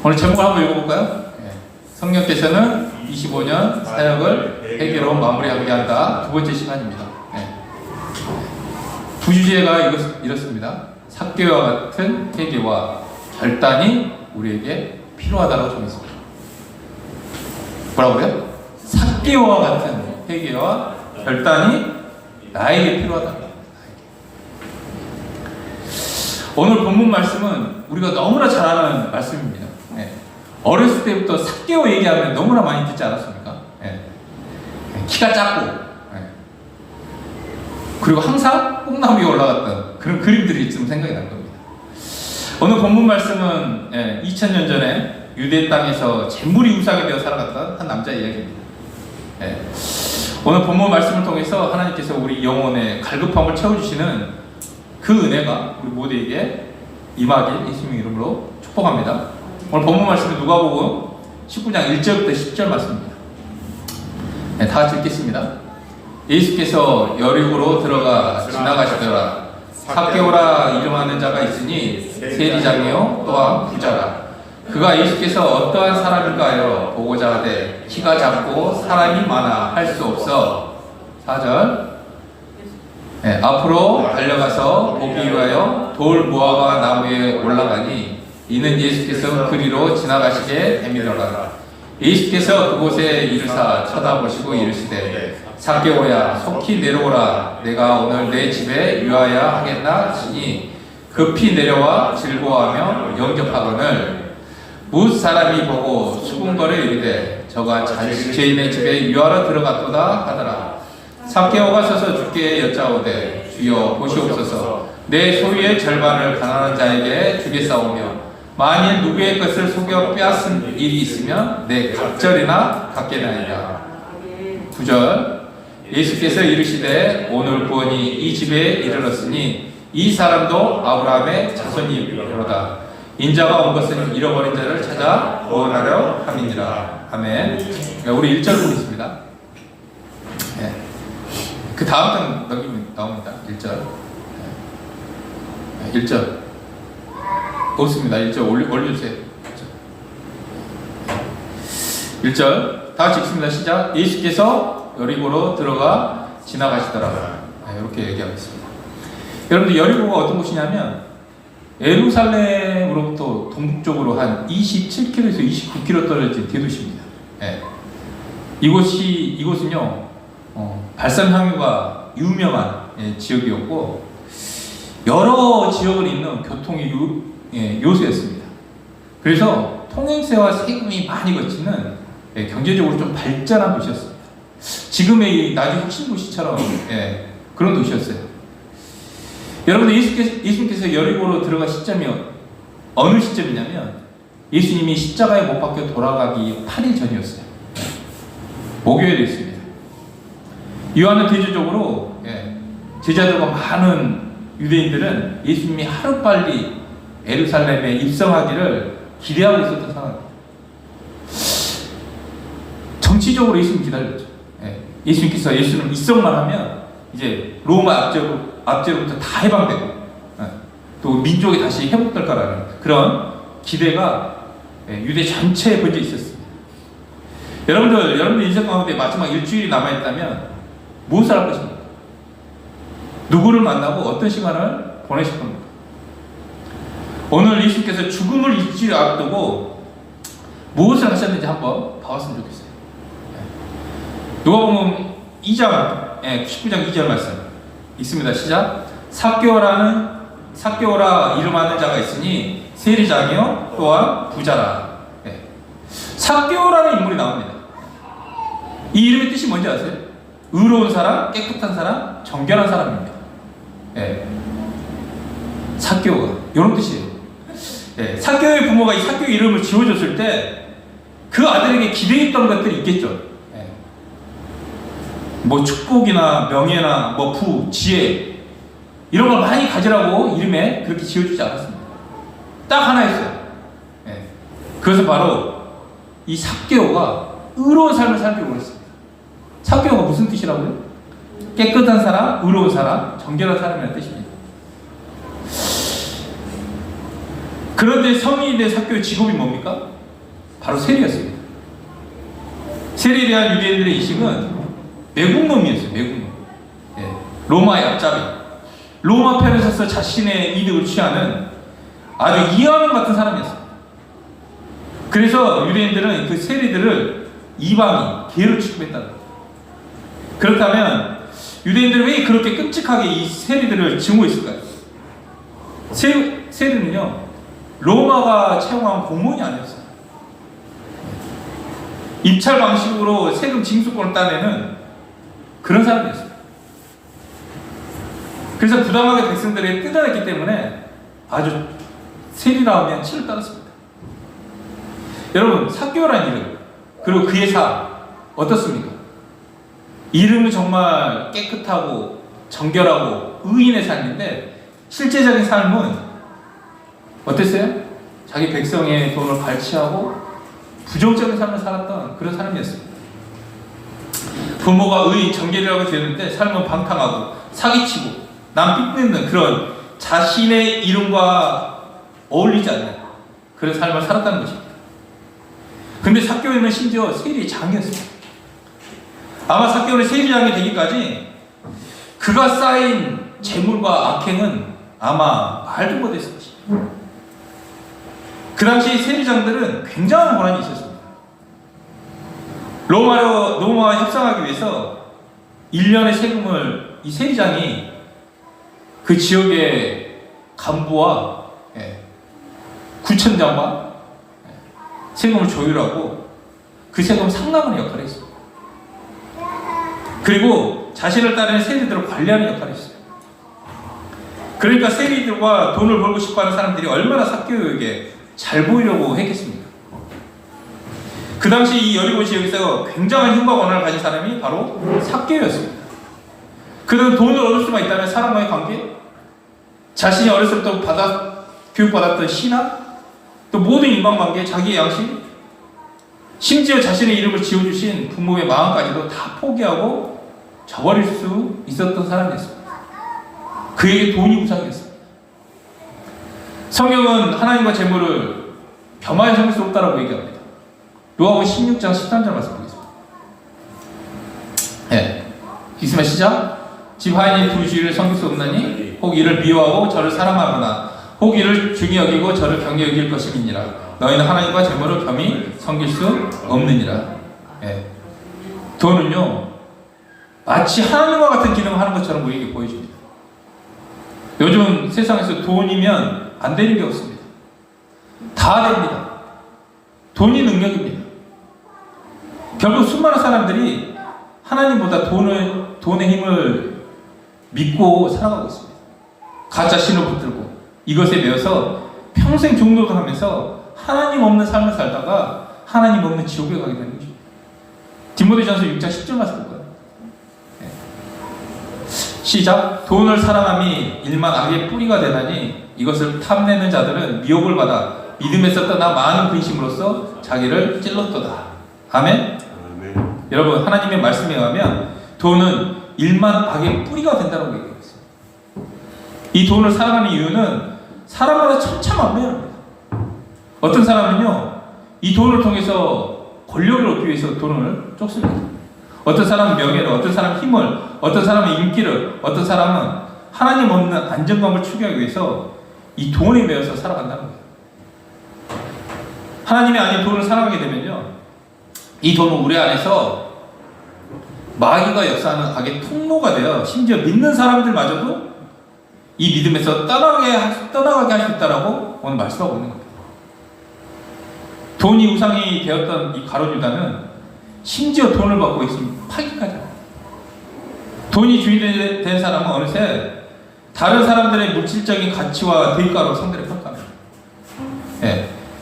오늘 제목을 한번 읽어볼까요? 성령께서는 25년 사역을 회개로 마무리하게 한다. 두 번째 시간입니다. 부주제가 이렇습니다. 삭개와 같은 회개와 결단이 우리에게 필요하다고 정했습니다. 뭐라고요? 삭개와 같은 회개와 결단이 나에게 필요하다. 오늘 본문 말씀은 우리가 너무나 잘 아는 말씀입니다. 어렸을 때부터 삭개오 얘기하면 너무나 많이 듣지 않았습니까? 키가 작고, 그리고 항상 뽕나무 위에 올라갔던 그런 그림들이 지금 생각이 날 겁니다. 오늘 본문 말씀은 2000년 전에 유대 땅에서 재물이 우상이 되어 살아갔던 한 남자의 이야기입니다. 오늘 본문 말씀을 통해서 하나님께서 우리 영혼의 갈급함을 채워주시는 그 은혜가 우리 모두에게 임하길 예수님의 이름으로 축복합니다. 오늘 본문 말씀은 누가복음 19장 1절부터 10절 말씀입니다. 다 같이 읽겠습니다. 예수께서 여리고로 들어가 지나가시더라. 삭개오라 이름하는 자가 있으니 세리장이요 또한 부자라. 그가 예수께서 어떠한 사람인가 하여 보고자 하되 키가 작고 사람이 많아 할 수 없어. 4절 앞으로 달려가서 보기 위하여 돌 무화과 나무에 올라가니 이는 예수께서 그리로 지나가시게 됨이더라. 예수께서 그곳에 이르사 쳐다보시고 이르시되 삭개오야 속히 내려오라. 내가 오늘 내 집에 유하야 하겠나 하시니 급히 내려와 즐거워하며 영접하거늘 뭇 사람이 보고 수군거려 이르되 저가 죄인의 집에 유하러 들어갔도다 하더라. 삭개오가 서서 주께 여짜오되 주여 보시옵소서. 내 소유의 절반을 가난한 자에게 주겠사오며 만일 누구의 것을 속여 빼앗은 일이 있으면 내 갑절이나 갚겠나이다. 9절 예수께서 이르시되 오늘 구원이 이 집에 이르렀으니 이 사람도 아브라함의 자손이로다. 인자가 온 것은 잃어버린 자를 찾아 구원하려 함이니라. 아멘. 우리 1절 보겠습니다. 그 다음 장 넘기면 나옵니다. 1절. 1절. 없습니다. 1절 올려주세요. 1절. 다 같이 읽습니다. 시작. 예수께서 여리고로 들어가 지나가시더라. 이렇게 얘기하겠습니다. 여러분들 여리고가 어떤 곳이냐면 예루살렘으로부터 동북쪽으로 한 27km에서 29km 떨어진 대도시입니다. 이곳은요 발산 향유가 유명한 지역이었고 여러 지역을 잇는 교통의 요소였습니다. 그래서 통행세와 세금이 많이 거치는 경제적으로 좀 발전한 도시였습니다. 지금의 나주 혁신도시처럼 그런 도시였어요. 여러분들 예수님께서 여리고로 들어간 시점이 어느 시점이냐면 예수님이 십자가에 못 박혀 돌아가기 8일 전이었어요. 목요일이었습니다. 요한은 대조적으로 제자들과 많은 유대인들은 예수님이 하루빨리 예루살렘에 입성하기를 기대하고 있었던 상황입니다. 정치적으로 예수님 기다렸죠. 예수님 입성만 하면 이제 로마 압제로부터 다 해방되고 또 민족이 다시 회복될 거라는 그런 기대가 유대 전체에 번져 있었습니다. 여러분들 인생 가운데 마지막 일주일이 남아있다면 무엇을 할 것입니까? 누구를 만나고 어떤 시간을 보내실 겁니까? 오늘 예수님께서 죽음을 일주일 앞두고 무엇을 하셨는지 한번 봐봤으면 좋겠어요. 누가복음 2장 19장 2절 말씀 있습니다. 시작. 삭개오라 이름하는 자가 있으니 세리장이요 또한 부자라. 삭개오라는 인물이 나옵니다. 이 이름의 뜻이 뭔지 아세요? 의로운 사람, 깨끗한 사람, 정결한 사람입니다. 삭개오가 이런 뜻이에요. 삭개오의 부모가 이 삭개오 이름을 지어줬을 때 그 아들에게 기대했던 것들이 있겠죠. 뭐 축복이나 명예나 뭐 부, 지혜 이런 걸 많이 가지라고 이름에 그렇게 지어주지 않았습니다. 딱 하나였어요. 그것은 바로 이 삭개오가 의로운 삶을 살기로 했습니다. 삭개오가 무슨 뜻이라고요? 깨끗한 사람, 의로운 사람, 정결한 사람이라는 뜻입니다. 그런데 성인이 된 삭개오의 직업이 뭡니까? 바로 세리였습니다. 세리에 대한 유대인들의 인식은 매국노미였어요. 매국노. 예. 로마의 앞잡이. 로마 편에 서서 자신의 이득을 취하는 아주 이하명 같은 사람이었어요. 그래서 유대인들은 그 세리들을 이방인, 개로 취급했다는 거예요. 그렇다면 유대인들은 왜 그렇게 끔찍하게 이 세리들을 증오했을까요? 세리는요, 로마가 채용한 공무원이 아니었어요. 입찰 방식으로 세금 징수권을 따내는 그런 사람이었어요. 그래서 부당하게 백성들이 뜯어냈기 때문에 아주 세리라 하면 치를 따랐습니다. 여러분, 삭개오라는 이름, 그리고 그의 삶 어떻습니까? 이름은 정말 깨끗하고 정결하고 의인의 삶인데 실제적인 삶은 어땠어요? 자기 백성의 돈을 갈취하고 부정적인 삶을 살았던 그런 사람이었습니다. 부모가 의인, 정결이라고 되는데 삶은 방탕하고 사기치고 남 삐뜯는 그런 자신의 이름과 어울리지 않는 그런 삶을 살았다는 것입니다. 근데 삭개오는 심지어 세리의 장이었습니다. 아마 삭개오는 세리장이 되기까지 그가 쌓인 재물과 악행은 아마 말도 못했을 것입니다. 그 당시 세리장들은 굉장한 권한이 있었습니다. 로마와 협상하기 위해서 1년의 세금을 이 세리장이 그 지역의 간부와 구천장과 세금을 조율하고 그 세금 상납하는 역할을 했습니다. 그리고 자신을 따르는 세리들을 관리하는 역할을 했어요. 그러니까 세리들과 돈을 벌고 싶어하는 사람들이 얼마나 삭개오에게 잘 보이려고 했겠습니까? 그 당시 이 여리고 지역에서 굉장한 힘과 권한을 가진 사람이 바로 삭개오였습니다. 그는 돈을 얻을 수만 있다면 사람과의 관계, 자신이 어렸을 때 교육받았던 신앙, 또 모든 인간관계, 자기의 양심, 심지어 자신의 이름을 지어주신 부모의 마음까지도 다 포기하고 저버릴 수 있었던 사람이었습니다. 그에게 돈이 우상이었습니다. 성경은 하나님과 재물을 겸하여 섬길 수 없다라고 얘기합니다. 요한복음 16장 13절 말씀 보겠습니다. 읽으면 시작. 집 하인이 두 주를 섬길 수 없나니 혹 이를 미워하고 저를 사랑하거나 혹 이를 중히 여기고 저를 경히 여길 것임이니라. 너희는 하나님과 재물을 겸히 섬길 수 없느니라. 돈은요, 마치 하나님과 같은 기능을 하는 것처럼 우리에게 보여줍니다. 요즘 세상에서 돈이면 안 되는 게 없습니다. 다 됩니다. 돈이 능력입니다. 결국 수많은 사람들이 하나님보다 돈의 힘을 믿고 살아가고 있습니다. 가짜 신을 붙들고 이것에 매여서 평생 종노동하면서 하나님 없는 삶을 살다가 하나님 없는 지옥에 가게 되는 것입니다. 디모데전서 6장 10절 말씀 볼까요? 시작. 돈을 사랑함이 일만 악의 뿌리가 되나니 이것을 탐내는 자들은 미혹을 받아 믿음에서 떠나 많은 근심으로써 자기를 찔렀도다. 아멘? 아멘. 여러분, 하나님의 말씀에 의하면 돈은 일만 악의 뿌리가 된다고 얘기하고 있습니다. 이 돈을 사랑하는 이유는 사람마다 천차만별입니다. 어떤 사람은요, 이 돈을 통해서 권력을 얻기 위해서 돈을 쫓습니다. 어떤 사람은 명예를, 어떤 사람은 힘을, 어떤 사람은 인기를, 어떤 사람은 하나님 없는 안정감을 추구하기 위해서 이 돈에 매여서 살아간다는 거예요. 하나님이 아닌 돈을 사랑하게 되면요, 이 돈은 우리 안에서 마귀가 역사하는 악의 통로가 되어 심지어 믿는 사람들마저도 이 믿음에서 떠나가게 할 수 있다라고 오늘 말씀하고 있는 겁니다. 돈이 우상이 되었던 이 가룟 유다는 심지어 돈을 받고 있으면 파기까지 합니다. 돈이 주인이 된 사람은 어느새 다른 사람들의 물질적인 가치와 대가로 상대를 평가합니다.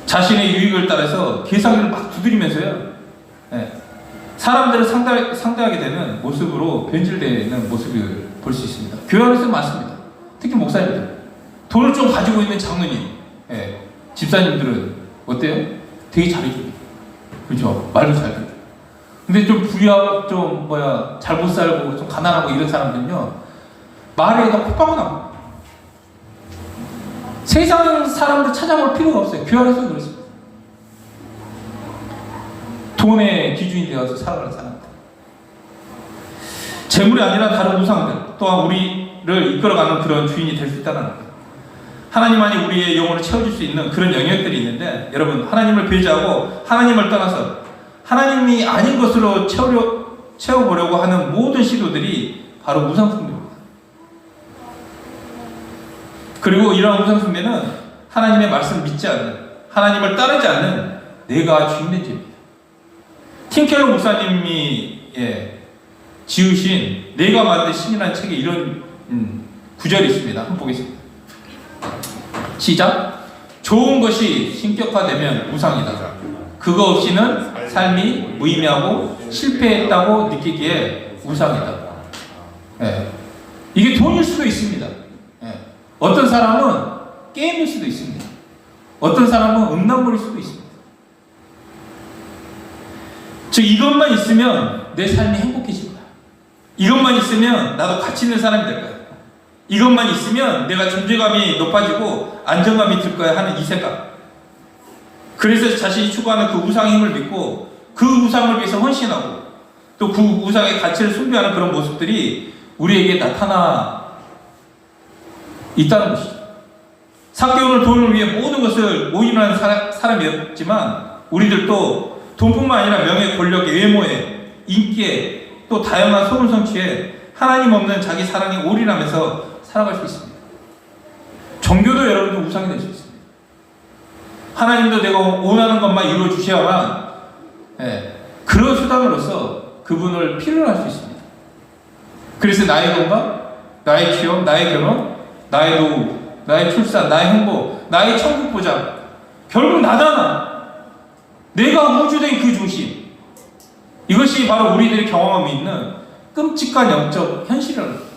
자신의 유익을 따라서 계산기를 막 두드리면서요, 사람들을 상대하게 되는 모습으로 변질되는 모습을 볼 수 있습니다. 교회 안에서 많습니다. 특히 목사님들, 돈을 좀 가지고 있는 장로님, 집사님들은 어때요? 되게 잘해줍니다. 그렇죠? 말도 잘 듣고. 근데 좀 불의하고 잘 못 살고 좀 가난하고 이런 사람들은요, 말에다 콧방울 나고 세상 사람들 찾아볼 필요가 없어요. 교회 안에서 그렇습니다. 돈의 기준이 되어서 살아가는 사람들, 재물이 아니라 다른 우상들 또한 우리를 이끌어가는 그런 주인이 될 수 있다는 거예요. 하나님만이 우리의 영혼을 채워줄 수 있는 그런 영역들이 있는데, 여러분, 하나님을 배제하고 하나님을 떠나서 하나님이 아닌 것으로 채워보려고 하는 모든 시도들이 바로 우상숭배입니다. 그리고 이러한 우상숭배는 하나님의 말씀을 믿지 않는, 하나님을 따르지 않는 내가 주인된 죄입니다. 팀켈러 목사님이 지으신 내가 만든 신이라는 책에 이런 구절이 있습니다. 한번 보겠습니다. 시작. 좋은 것이 신격화되면 우상이다. 그거 없이는 삶이 무의미하고 실패했다고 느끼기에 우상이다. 이게 돈일 수도 있습니다. 어떤 사람은 게임일 수도 있습니다. 어떤 사람은 음란물일 수도 있습니다. 즉, 이것만 있으면 내 삶이 행복해질 거야. 이것만 있으면 나도 가치 있는 사람이 될 거야. 이것만 있으면 내가 존재감이 높아지고 안정감이 들 거야 하는 이 생각. 그래서 자신이 추구하는 그 우상의 힘을 믿고 그 우상을 위해서 헌신하고 또 그 우상의 가치를 숭배하는 그런 모습들이 우리에게 나타나 있다는 것이죠. 삭개오는 돈을 위해 모든 것을 모임하는 사람이었지만, 우리들도 돈뿐만 아니라 명예, 권력에, 외모에, 인기에, 또 다양한 소금 성취에 하나님 없는 자기 사랑에 올인하면서 살아갈 수 있습니다. 종교도 여러분들 우상이 될 수 있습니다. 하나님도 내가 원하는 것만 이루어 주셔야만 그런 수단으로서 그분을 필요로 할 수 있습니다. 그래서 나의 건강, 나의 취업, 나의 결혼, 나의 노후, 나의 출산, 나의 행복, 나의 천국 보장, 결국 나잖아. 내가 우주된 그 중심. 이것이 바로 우리들이 경험하고 있는 끔찍한 영적 현실이라는 거예요.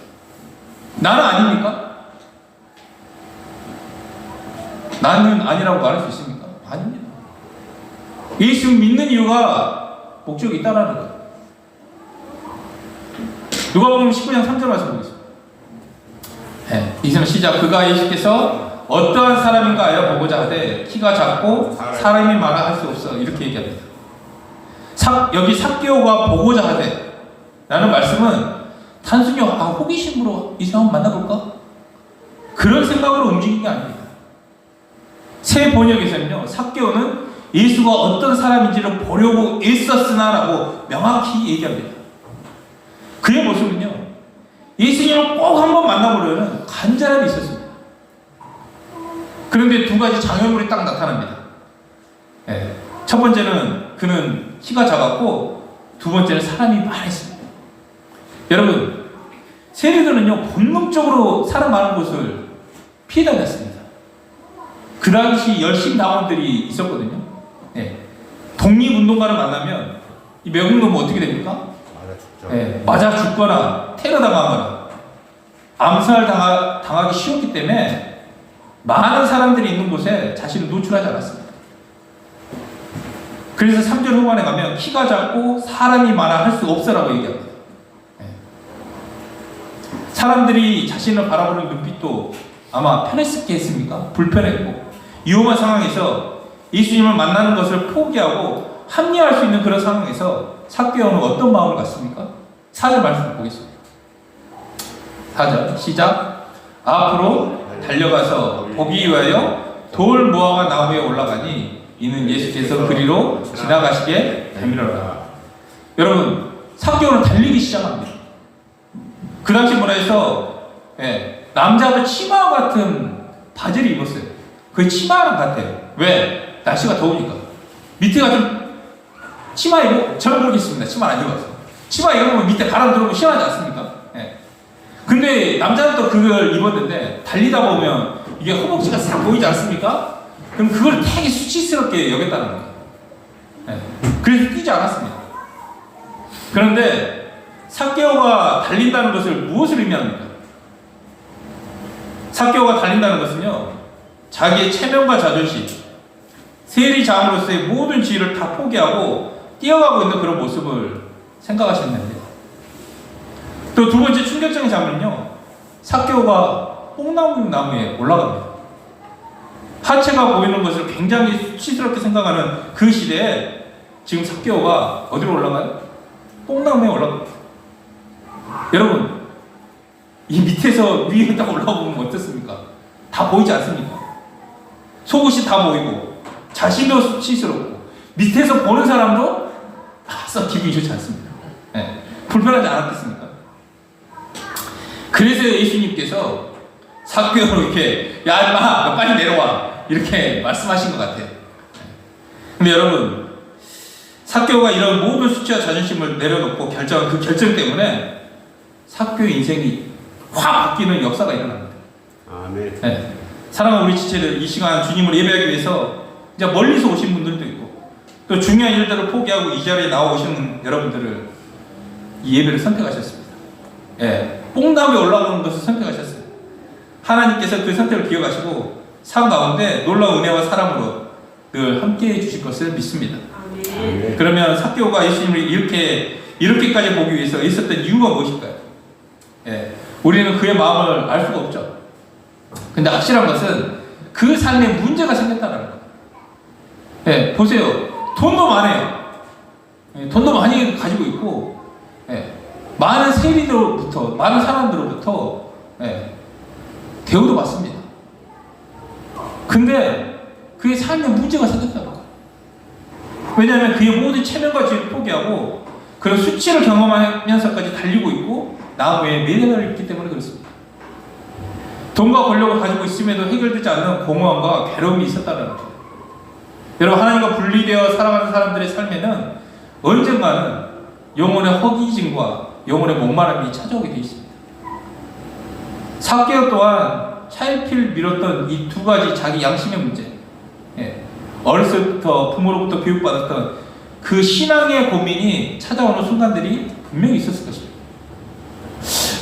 나는 아닙니까? 나는 아니라고 말할 수 있습니까? 아닙니다. 예수 믿는 이유가 목적이 있다라는 거예요. 누가복음 19장 3절 말씀 보겠습니다. 이제는 시작. 그가 예수께서 어떠한 사람인가 하여 보고자 하되 키가 작고 사람이 많아 할 수 없어, 이렇게 얘기합니다. 여기 삭개오가 보고자 하되 라는 말씀은 단순히 호기심으로 이 사람 만나볼까? 그런 생각으로 움직인 게 아닙니다. 새 번역에서는요, 삭개오는 예수가 어떤 사람인지를 보려고 애썼으나 라고 명확히 얘기합니다. 그의 모습은요, 예수님을 꼭 한번 만나보려는 간절함이 있었습니다. 그런데 두 가지 장애물이 딱 나타납니다. 첫 번째는 그는 키가 작았고, 두 번째는 사람이 많았습니다. 여러분, 세리들은요, 본능적으로 사람 많은 곳을 피해 다녔습니다. 그 당시 열심 당원들이 있었거든요. 독립운동가를 만나면 이 매국노면 어떻게 됩니까? 맞아 죽거나 테러 당하거나 암살당하기 쉬웠기 때문에 많은 사람들이 있는 곳에 자신을 노출하지 않았습니다. 그래서 3절 후반에 가면 키가 작고 사람이 많아 할 수 없어라고 얘기합니다. 사람들이 자신을 바라보는 눈빛도 아마 편했게 했습니까? 불편했고, 위험한 상황에서 예수님을 만나는 것을 포기하고 합리화할 수 있는 그런 상황에서 삭개오는 어떤 마음을 갖습니까? 4절 말씀 보겠습니다. 4절 시작. 앞으로 달려가서 보기 위하여 돌 무화과 나무에 올라가니 이는 예수께서 그리로 지나가시게 됨이로라. 여러분, 삭개오는 달리기 시작합니다. 그 당시 문화에서 남자가 치마 같은 바지를 입었어요. 거의 치마랑 같아요. 왜? 날씨가 더우니까. 밑에가 좀 치마 입고, 저는 모르겠습니다. 치마 안 입어서. 치마 입으면 밑에 바람 들어오면 시원하지 않습니까? 근데 남자는 또 그걸 입었는데 달리다 보면 이게 허벅지가 싹 보이지 않습니까? 그럼 그걸 되게 수치스럽게 여겼다는 거예요. 그래서 뛰지 않았습니다. 그런데 삭개오가 달린다는 것을 무엇을 의미합니까? 삭개오가 달린다는 것은요, 자기의 체면과 자존심, 세리장으로서의 모든 지위를 다 포기하고 뛰어가고 있는 그런 모습을 생각하셨는데, 또 두 번째 충격적인 장면은요, 삭개오가 뽕나무에 올라갑니다. 하체가 보이는 것을 굉장히 수치스럽게 생각하는 그 시대에 지금 삭개오가 어디로 올라가요? 뽕나무에 올라갑니다. 여러분, 이 밑에서 위에 딱 올라오면 어떻습니까? 다 보이지 않습니까? 속옷이 다 보이고 자신도 수치스럽고 밑에서 보는 사람도 썩 기분이 좋지 않습니다. 네. 불편하지 않았겠습니까? 그래서 예수님께서 삭개오로 이렇게 야 임마 너 빨리 내려와 이렇게 말씀하신 것 같아요. 근데 여러분, 삭개오가 이런 모든 수치와 자존심을 내려놓고 결정한 그 결정 때문에 삭개오의 인생이 확 바뀌는 역사가 일어납니다. 아멘. 네. 사랑하는 우리 지체들, 이 시간 주님을 예배하기 위해서 이제 멀리서 오신 분들도 있고 또 중요한 일들을 포기하고 이 자리에 나와 오시는 여러분들을 이 예배를 선택하셨습니다. 예, 뽕나무에 올라오는 것을 선택하셨어요. 하나님께서 그 선택을 기억하시고 삶 가운데 놀라운 은혜와 사랑으로 늘 함께해 주실 것을 믿습니다. 아멘. 그러면 삭개오가 예수님을 이렇게까지 보기 위해서 있었던 이유가 무엇일까요? 예, 우리는 그의 마음을 알 수가 없죠. 근데 확실한 것은 그 삶에 문제가 생겼다는 거예요. 예, 보세요. 돈도 많아요. 예, 돈도 많이 가지고 있고, 예, 많은 세리들로부터, 많은 사람들로부터, 예, 대우도 받습니다. 근데 그의 삶에 문제가 생겼다는 거예요. 왜냐하면 그의 모든 체면과 지위를 포기하고 그런 수치를 경험하면서까지 달리고 있고 나무에 매달려 있기 때문에 그렇습니다. 돈과 권력을 가지고 있음에도 해결되지 않는 공허함과 괴로움이 있었다는 거예요. 여러분, 하나님과 분리되어 살아가는 사람들의 삶에는 언젠가는 영혼의 허기짐과 영혼의 목마름이 찾아오게 되어 있습니다. 삭개오 또한 차일피일 미뤘던 이 두 가지 자기 양심의 문제, 예, 어렸을 때부터 부모로부터 교육받았던 그 신앙의 고민이 찾아오는 순간들이 분명히 있었을 것입니다.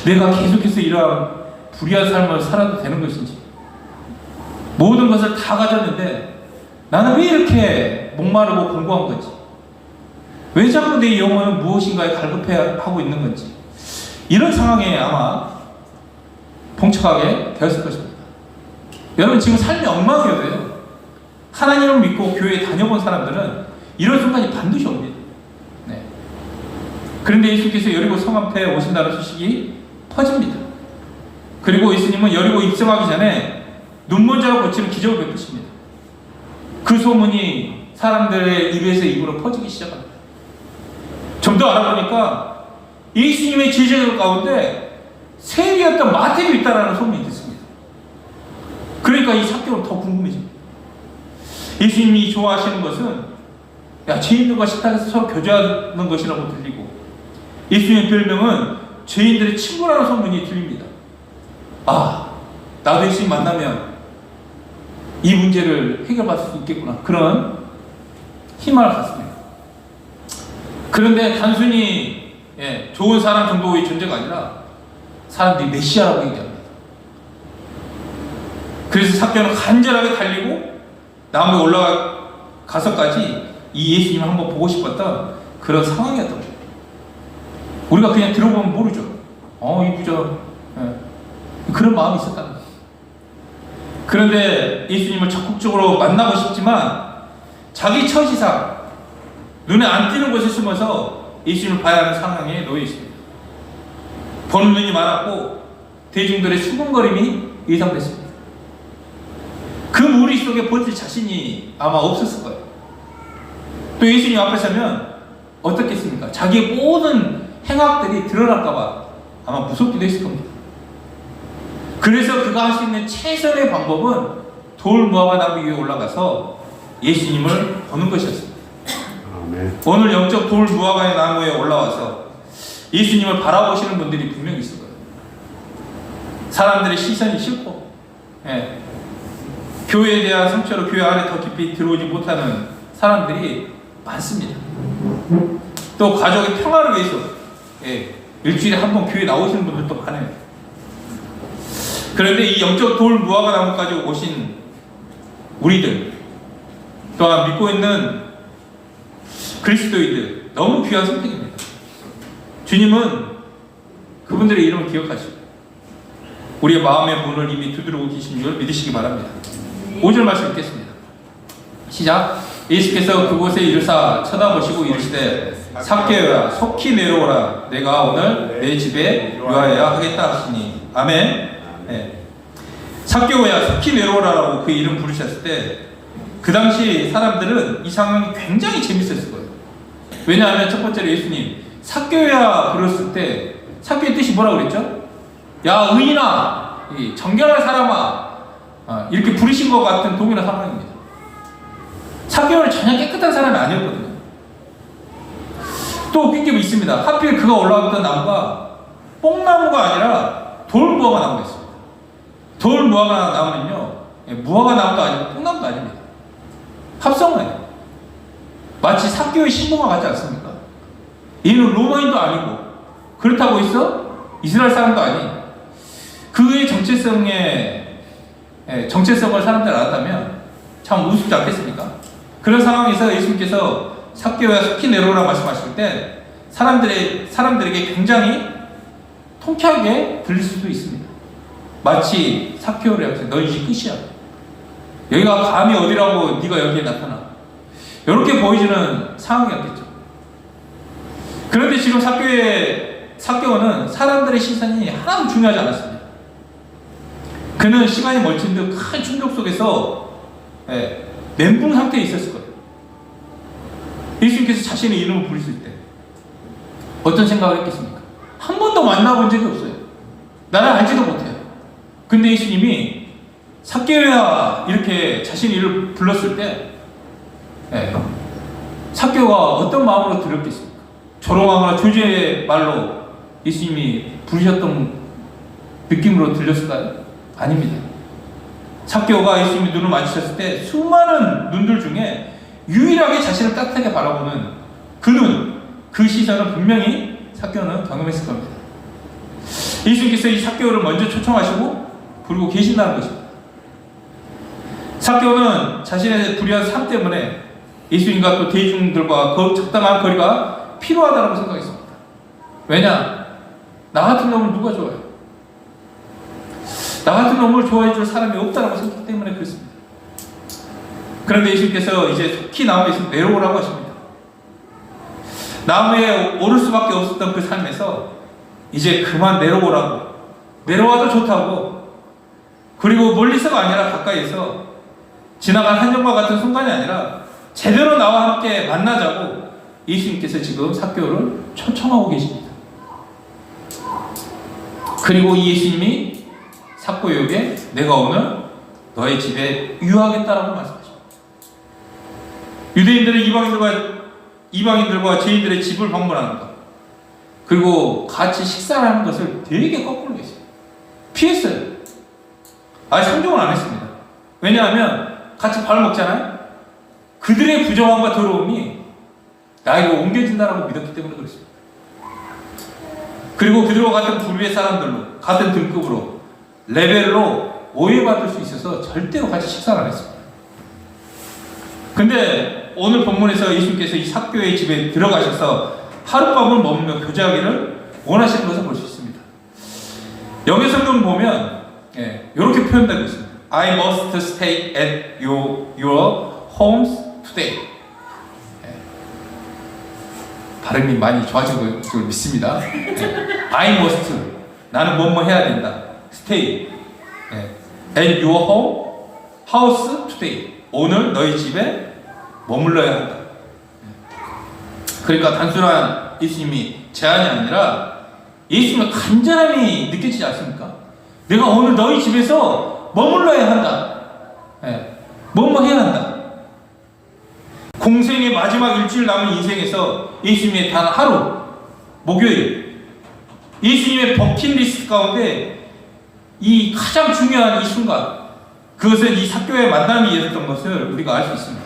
내가 계속해서 이러한 불의한 삶을 살아도 되는 것인지, 모든 것을 다 가졌는데 나는 왜 이렇게 목마르고 공고한 건지, 왜 자꾸 내 영혼은 무엇인가에 갈급해하고 있는 건지, 이런 상황에 아마 봉착하게 되었을 것입니다. 여러분, 지금 삶이 엉망이어도요, 하나님을 믿고 교회에 다녀본 사람들은 이런 순간이 반드시 옵니다. 네. 그런데 예수께서 여리고 성 앞에 오신다는 소식이 퍼집니다. 그리고 예수님은 여리고 입성하기 전에 눈먼자가 고치는 기적을 베푸십니다. 그 소문이 사람들의 입에서 입으로 퍼지기 시작합니다. 좀 더 알아보니까 예수님의 제자들 가운데 세리였던 마태도 있다는 소문이 듣습니다. 그러니까 이 삭개오는 더 궁금해집니다. 예수님이 좋아하시는 것은 죄인들과 식탁에서 서로 교제하는 것이라고 들리고, 예수님의 별명은 죄인들의 친구라는 소문이 들립니다. 아, 나도 예수님 만나면 이 문제를 해결받을 수 있겠구나, 그런 희망을 갖습니다. 그런데 단순히 좋은 사람 정도의 존재가 아니라 사람들이 메시아라고 얘기합니다. 그래서 삭개오는 간절하게 달리고 나무에 올라가서까지 이 예수님을 한번 보고 싶었던 그런 상황이었던 거예요. 우리가 그냥 들어보면 모르죠. 이쁘죠. 그런 마음이 있었다는 거예요. 그런데 예수님을 적극적으로 만나고 싶지만 자기 처지상 눈에 안 띄는 곳에 숨어서 예수님을 봐야 하는 상황에 놓여 있습니다. 보는 눈이 많았고 대중들의 수군거림이 예상됐습니다. 그 무리 속에 버틸 자신이 아마 없었을 거예요. 또 예수님 앞에 서면 어떻겠습니까? 자기의 모든 행악들이 드러날까봐 아마 무섭기도 했을 겁니다. 그래서 그가 할 수 있는 최선의 방법은 돌 무화과 나무 위에 올라가서 예수님을 보는 것이었습니다. 아멘. 오늘 영적 돌 무화과의 나무에 올라와서 예수님을 바라보시는 분들이 분명히 있을 거예요. 사람들의 시선이 싫고, 교회에 대한 상처로 교회 안에 더 깊이 들어오지 못하는 사람들이 많습니다. 또 가족의 평화를 위해서 일주일에 한 번 교회 나오시는 분들도 많아요. 그런데 이 영적 돌 무화과 나무까지 오신 우리들, 또한 믿고 있는 그리스도인들, 너무 귀한 선택입니다. 주님은 그분들의 이름을 기억하시고 우리의 마음의 문을 이미 두드리고 계신 줄 믿으시기 바랍니다. 5절 말씀 읽겠습니다. 시작. 예수께서 그곳에 이르사 쳐다보시고 이르시되 삭개오야 속히 내려오라. 내가 오늘 내 집에 유하여야 하겠다 하시니. 아멘. 네. 삭개오야 속히 내려오라라고 그 이름 부르셨을 때 그 당시 사람들은 이 상황이 굉장히 재밌었을 거예요. 왜냐하면 첫 번째로 예수님 삭개오야 그랬을 때 삭개오의 뜻이 뭐라고 그랬죠? 야 의인아, 이 정결한 사람아, 이렇게 부르신 것 같은 동일한 상황입니다. 삭개오는 전혀 깨끗한 사람이 아니었거든요. 또 웃긴 게 있습니다. 하필 그가 올라왔던 나무가 뽕나무가 아니라 돌무화과 나무였습니다. 돌무화과 나무는요, 무화과 나무도 아니고 뽕나무도 아닙니다. 합성은 아니에요. 마치 삭개오의 신부와 같지 않습니까? 얘는 로마인도 아니고 그렇다고 해서 이스라엘 사람도 아닌 그의 정체성을 사람들이 알았다면 참 우습지 않겠습니까? 그런 상황에서 예수님께서 삭개오야 속히 내려오라 말씀하실 때 사람들에게 굉장히 통쾌하게 들릴 수도 있습니다. 마치 삭개오를 향해서 너 이제 끝이야. 여기가 감히 어디라고 네가 여기에 나타나. 이렇게 보이지는 상황이었겠죠. 그런데 지금 삭개오는 사람들의 시선이 하나도 중요하지 않았습니다. 그는 시간이 멀친 듯 큰 충격 속에서 멘붕 상태에 있었을 거예요. 예수님께서 자신의 이름을 부르실 때 어떤 생각을 했겠습니까? 한 번도 만나본 적이 없어요. 나를 알지도 못해요. 근데 예수님이 삭개오야 이렇게 자신의 이름을 불렀을 때 삭개오가 어떤 마음으로 들었겠습니까? 조롱하거나 조지의 말로 예수님이 부르셨던 느낌으로 들렸을까요? 아닙니다. 삭개오가 예수님이 눈을 마주쳤을 때 수많은 눈들 중에 유일하게 자신을 따뜻하게 바라보는 그 눈, 그 시선은 분명히 삭개오는 경험했을 겁니다. 예수님께서 이 삭개오를 먼저 초청하시고 부르고 계신다는 것입니다. 삭개오는 자신의 불의한 삶 때문에 예수님과 또 대중들과 적당한 거리가 필요하다고 생각했습니다. 왜냐? 나 같은 놈을 누가 좋아해요? 나 같은 놈을 좋아해 줄 사람이 없다고 생각했기 때문에 그렇습니다. 그런데 예수님께서 이제 속히 나무에서 내려오라고 하십니다. 나무에 오를 수밖에 없었던 그 삶에서 이제 그만 내려오라고, 내려와도 좋다고, 그리고 멀리서가 아니라 가까이에서 지나간 한정과 같은 순간이 아니라 제대로 나와 함께 만나자고 예수님께서 지금 삭개오를 초청하고 계십니다. 그리고 이 예수님이 삭개오에게 내가 오늘 너의 집에 유하겠다라고 말씀하십니다. 유대인들은 이방인들과 죄인들의 집을 방문하는 것, 그리고 같이 식사를 하는 것을 되게 거꾸로 했어요. 피했어요. 아예 상종을 안 했습니다. 왜냐하면 같이 밥을 먹잖아요. 그들의 부정함과 더러움이 나에게 옮겨진다라고 믿었기 때문에 그렇습니다. 그리고 그들과 같은 부류의 사람들로, 같은 등급으로, 레벨로 오해받을 수 있어서 절대로 같이 식사를 안 했습니다. 근데 오늘 본문에서 예수님께서 이 삭개오의 집에 들어가셔서 하룻밤을 머물며 교제하기를 원하시는 것을 볼 수 있습니다. 영의 성경 보면 이렇게 표현되고 있습니다. I must stay at your homes today. 발음이 많이 좋아지고 줄 믿습니다. I must, 나는 뭐뭐 해야 된다. Stay at your house today. 오늘 너희 집에 머물러야 한다. 그러니까 단순한 예수님이 제안이 아니라 예수님의 간절함이 느껴지지 않습니까? 내가 오늘 너희 집에서 머물러야 한다. 뭐뭐 해야 한다. 공생의 마지막 일주일 남은 인생에서 예수님의 단 하루, 목요일, 예수님의 버킷리스트 가운데 이 가장 중요한 이 순간, 그것은 이 삭개오의 만남이 있었던 것을 우리가 알 수 있습니다.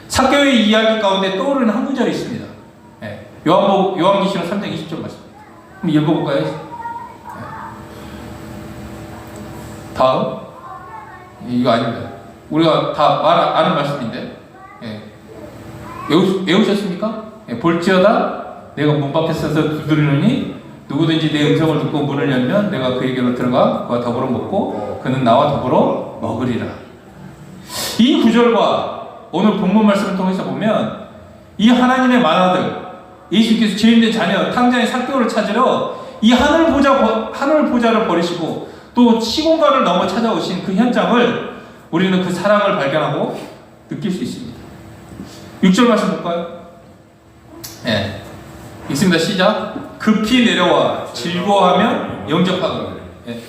삭개오의 이야기 가운데 떠오르는 한 구절이 있습니다. 요한계시록 3장 20절 말씀. 한번 읽어볼까요? 다음. 이거 아닙니다. 우리가 다 아는 말씀인데. 외우셨습니까? 볼지어다 내가 문 밖에 서서 두드리노니 누구든지 내 음성을 듣고 문을 열면 내가 그에게로 들어가 그와 더불어 먹고 그는 나와 더불어 먹으리라. 이 구절과 오늘 본문 말씀을 통해서 보면 이 하나님의 만아들 예수님께서 죄인된 자녀 탕자의 삭개오를 찾으러 이 하늘 보좌를 버리시고 또 시공간을 넘어 찾아오신 그 현장을 우리는 그 사랑을 발견하고 느낄 수 있습니다. 6절 말씀 볼까요? 네. 읽습니다. 시작. 급히 내려와 즐거워하며 영접하거늘. 네.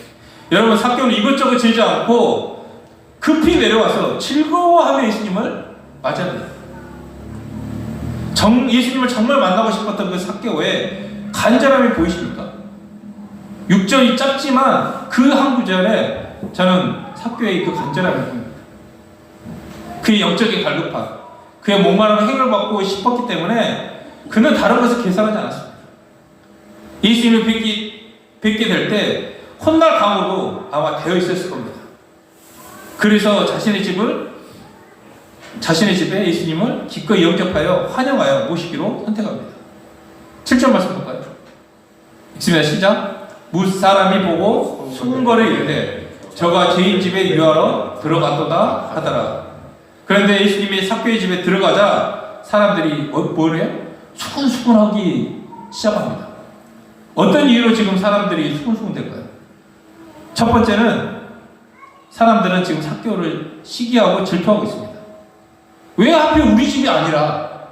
여러분 삭개오는 이것저것 재지 않고 급히 내려와서 즐거워하며 예수님을 맞이합니다. 예수님을 정말 만나고 싶었던 그 삭개오의 간절함이 보이십니까? 6절이 짧지만 그 한 구절에 저는 삭개오의 그 간절함을 보입니다. 그의 영적인 갈급함, 그의 목마름을 해결받고 싶었기 때문에 그는 다른 것을 계산하지 않았습니다. 예수님을 뵙게 될 때 훗날 강으로 아마 되어 있었을 겁니다. 그래서 자신의 집에 예수님을 기꺼이 영접하여 환영하여 모시기로 선택합니다. 7절 말씀 볼까요? 읽습니다. 시작. 무사람이 보고 수군거려 이르되 저가 죄인 집에 유하러 들어갔도다 하더라. 그런데 예수님이 삭개오의 집에 들어가자 사람들이 뭘 해요? 수군수군하기 시작합니다. 어떤 이유로 지금 사람들이 수군수군 될까요? 첫 번째는 사람들은 지금 삭개오를 시기하고 질투하고 있습니다. 왜 하필 우리 집이 아니라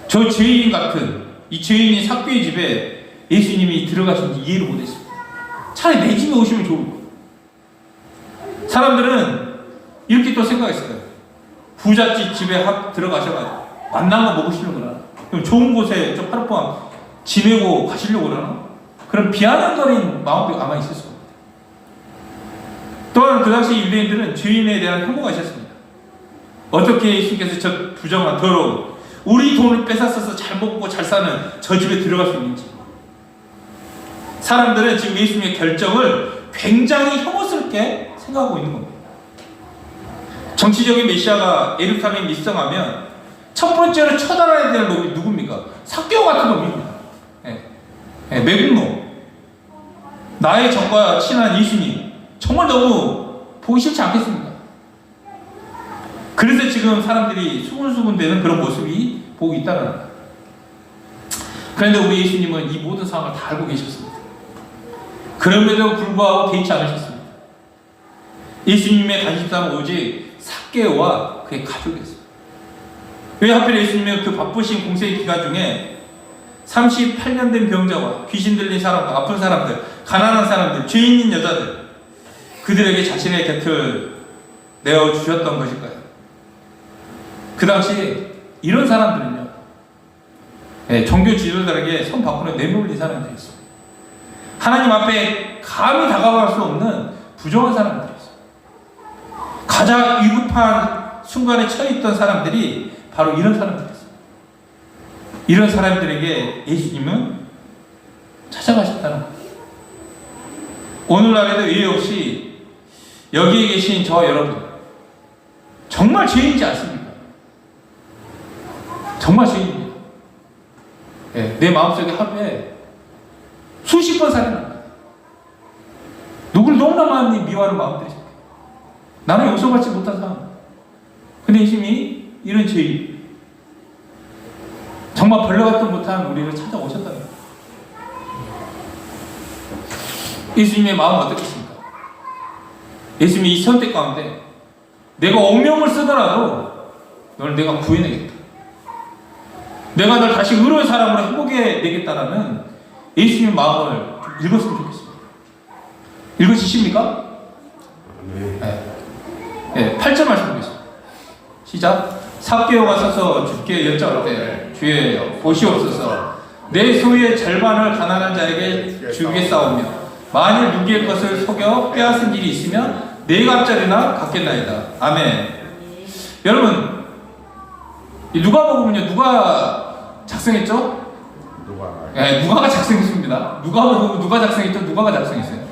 저 죄인 같은 이 죄인인 삭개오의 집에 예수님이 들어가신지 이해를 못했습니다. 차라리 내 집에 오시면 좋을 거예요. 사람들은 이렇게 또 생각했어요. 부잣집 집에 들어가셔가지고 만난 거 먹으시려고 그러나? 그럼 좋은 곳에 좀 하룻밤 지내고 가시려고 그러나? 그런 비아냥거린 마음도 아마 있을 겁니다. 또한 그 당시 유대인들은 죄인에 대한 혐오가 있었습니다. 어떻게 예수님께서 저 부정한 더러운 우리 돈을 뺏었어서 잘 먹고 잘 사는 저 집에 들어갈 수 있는지. 사람들은 지금 예수님의 결정을 굉장히 혐오스럽게 생각하고 있는 겁니다. 정치적인 메시아가 예루살렘에 입성하면 첫 번째로 처단해야 될 놈이 누굽니까? 삭개오 같은 놈입니다. 매국노. 나의 정과 친한 예수님. 정말 너무 보기 싫지 않겠습니까? 그래서 지금 사람들이 수군수군대는 그런 모습이 보고 있다는 겁니다. 그런데 우리 예수님은 이 모든 상황을 다 알고 계셨습니다. 그럼에도 불구하고 개의치 않으셨습니다. 예수님의 관심사는 오직 삭개오와 그의 가족이었습니다. 왜 하필 예수님은 그 바쁘신 공생의 기간 중에 38년 된 병자와 귀신 들린 사람과 아픈 사람들, 가난한 사람들, 죄 있는 여자들 그들에게 자신의 곁을 내어주셨던 것일까요? 그 당시 이런 사람들은요, 종교 지도자들에게 손 바꾸는 내몰린 사람들이었어요. 하나님 앞에 감히 다가갈 수 없는 부정한 사람들이었어요. 가장 위급한 순간에 처해있던 사람들이 바로 이런 사람들이었어요. 이런 사람들에게 예수님은 찾아가셨다는 거예요. 오늘날에도 예외 없이 여기에 계신 저와 여러분 정말 죄인이지 않습니까? 정말 죄인입니다. 내 마음속에 하루에 수십 번 살아납니다. 누굴 너무나 많이 미워하는 마음들이 있습니다. 나는 용서받지 못한 사람. 근데 예수님이 이런 죄인, 정말 벌레같도 못한 우리를 찾아오셨다는 거예요. 예수님의 마음은 어떻겠습니까? 예수님이 이 선택 가운데 내가 억명을 쓰더라도 널 내가 구해내겠다. 내가 널 다시 의로운 사람으로 해보게 되겠다라는 예수님의 마음을 읽었으면 좋겠습니다. 읽으시십니까? 네. 8절 말씀 보겠습니다. 시작. 삭개오가 서서 주께 여짜오되 주여 보시옵소서. 내 소유의 절반을 가난한 자에게 주겠사오며 만일 누구의 것을 속여 빼앗은 일이 있으면 네 갑절이나 갚겠나이다. 아멘. 여러분, 누가복음은요, 누가 작성했죠? 누가가 작성했습니다. 누가 작성했죠? 누가가 작성했어요.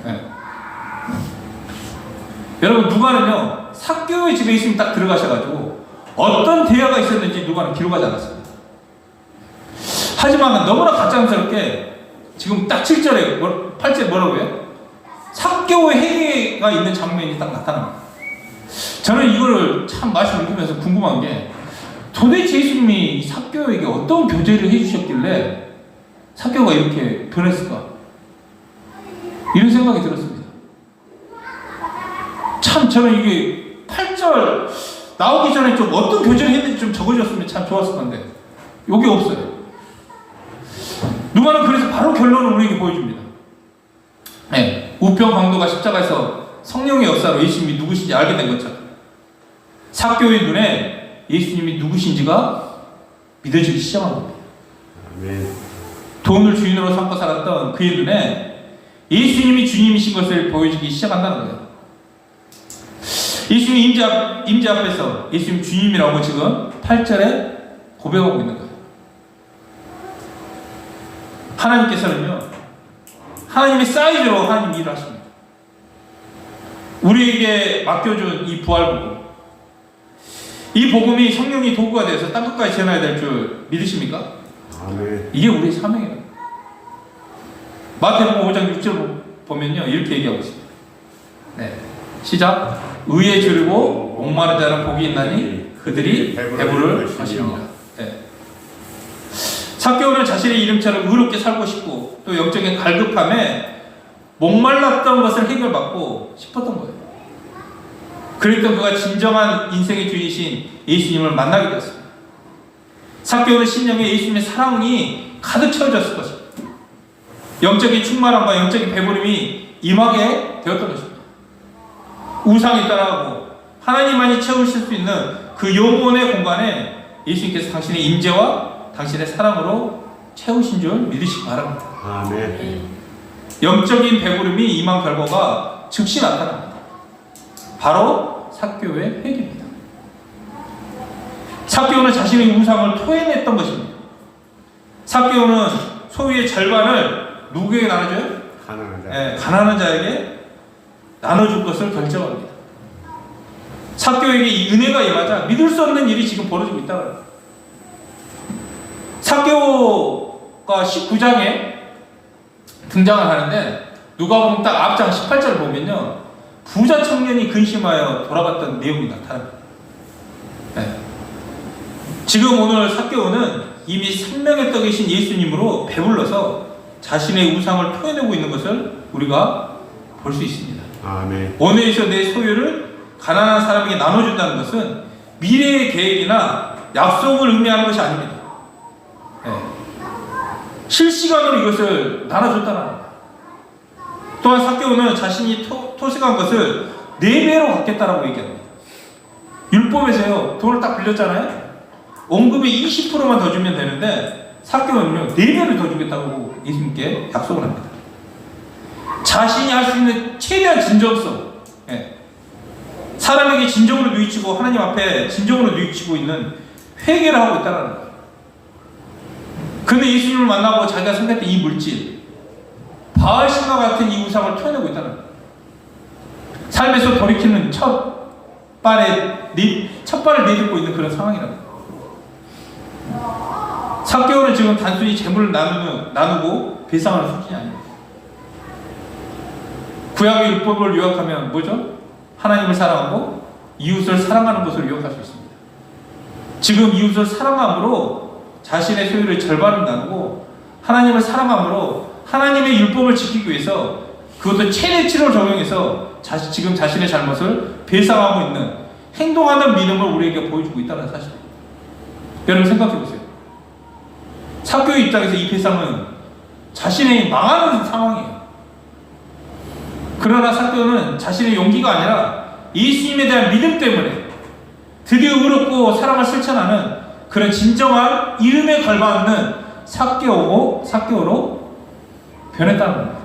여러분, 누가는요, 삭개오의 집에 있으면 딱 들어가셔가지고 어떤 대화가 있었는지 누가는 기록하지 않았습니다. 하지만 너무나 가짜스럽게 지금 딱 7절에 8절에 뭐라고 해요? 삭개오의 행위가 있는 장면이 딱 나타납니다. 저는 이거를 참 말씀 읽으면서 궁금한 게 도대체 예수님이 삭개오에게 어떤 교제를 해주셨길래 삭개오가 이렇게 변했을까? 이런 생각이 들었습니다. 참 저는 이게 8절 나오기 전에 좀 어떤 교제를 했는지 좀 적어줬으면 참 좋았을 건데 여기 없어요. 누가는 그래서 바로 결론을 우리에게 보여줍니다. 네, 우편 강도가 십자가에서 성령의 역사로 예수님이 누구신지 알게 된 것처럼 삭개오의 눈에 예수님이 누구신지가 믿어지기 시작한 겁니다. 아멘. 돈을 주인으로 삼고 살았던 그의 눈에 예수님이 주님이신 것을 보여주기 시작한다는 거예요. 예수님 임재 앞에서 예수님 주님이라고 지금 8절에 고백하고 있는 거예요. 하나님께서는요, 하나님의 사이즈로 하나님 일을 하십니다. 우리에게 맡겨준 이 부활복음, 이 복음이 성령이 도구가 되어서 땅 끝까지 전해야 될 줄 믿으십니까? 아멘. 이게 우리의 사명이에요. 마태복음 5장 6절 보면요 이렇게 얘기하고 있습니다. 네, 시작. 의에 줄이고 목마른 자는 복이 있나니 그들이 배부를 것입니다. 네. 삭개오는 자신의 이름처럼 의롭게 살고 싶고 또 영적인 갈급함에 목말랐던 것을 해결받고 싶었던 거예요. 그랬던 그가 진정한 인생의 주인이신 예수님을 만나게 되었습니다. 삭개오는 심령에 예수님의 사랑이 가득 채워졌을 것입니다. 영적인 충만함과 영적인 배부름이 임하게 되었던 것입니다. 우상이 따라가고 하나님만이 채우실 수 있는 그 영혼의 공간에 예수님께서 당신의 임재와 당신의 사랑으로 채우신 줄 믿으시기 바랍니다. 아멘. 영적인 배부름이 임한 결과가 즉시 나타납니다. 바로 삭개오의 회개입니다. 삭개오는 자신의 우상을 토해냈던 것입니다. 삭개오는 소유의 절반을 누구에게 나눠줘요? 가난한 자. 네, 가난한 자에게 나눠줄 것을 결정합니다. 삭개오에게 이 은혜가 임하자 믿을 수 없는 일이 지금 벌어지고 있다고 합니다. 삭개오가 19장에 등장을 하는데 누가 보면 딱 앞장 18절을 보면요 부자 청년이 근심하여 돌아갔던 내용이 나타납니다. 네. 지금 오늘 삭개오는 이미 생명의 떡이신 예수님으로 배불러서 자신의 우상을 토해내고 있는 것을 우리가 볼 수 있습니다. 아멘. 오늘에서 내 소유를 가난한 사람에게 나눠준다는 것은 미래의 계획이나 약속을 의미하는 것이 아닙니다. 네. 실시간으로 이것을 나눠줬다는 겁니다. 또한 삭개오는 자신이 토색한 것을 4배로 갚겠다라고 얘기합니다. 율법에서요 돈을 딱 빌렸잖아요. 원금의 20%만 더 주면 되는데 삭개오는요 4배를 더 주겠다고 예수님께 약속을 합니다. 자신이 할 수 있는 최대한 진정성, 예. 사람에게 진정으로 누이치고 하나님 앞에 진정으로 누이치고 있는 회개를 하고 있다는 거예요. 근데 예수님을 만나고 자기가 생각했던 이 물질, 바알신과 같은 이 우상을 토해내고 있다는 거예요. 삶에서 돌이키는 첫 발을 내딛고 있는 그런 상황이라는 거예요. 삭개오는 지금 단순히 재물을 나누고 배상하는 수준이 아닙니다. 구약의 율법을 요약하면 뭐죠? 하나님을 사랑하고 이웃을 사랑하는 것을 요약할 수 있습니다. 지금 이웃을 사랑함으로 자신의 소유를 절반을 나누고 하나님을 사랑함으로 하나님의 율법을 지키기 위해서 그것도 최대치로 적용해서 지금 자신의 잘못을 배상하고 있는 행동하는 믿음을 우리에게 보여주고 있다는 사실입니다. 여러분 생각해 보세요. 삭개오의 입장에서 이 배상은 자신의 망하는 상황이에요. 그러나 삭개오는 자신의 용기가 아니라 예수님에 대한 믿음 때문에 드디어 의롭고 사랑을 실천하는 그런 진정한 이름에 걸맞는 삭개오로 변했다는 겁니다.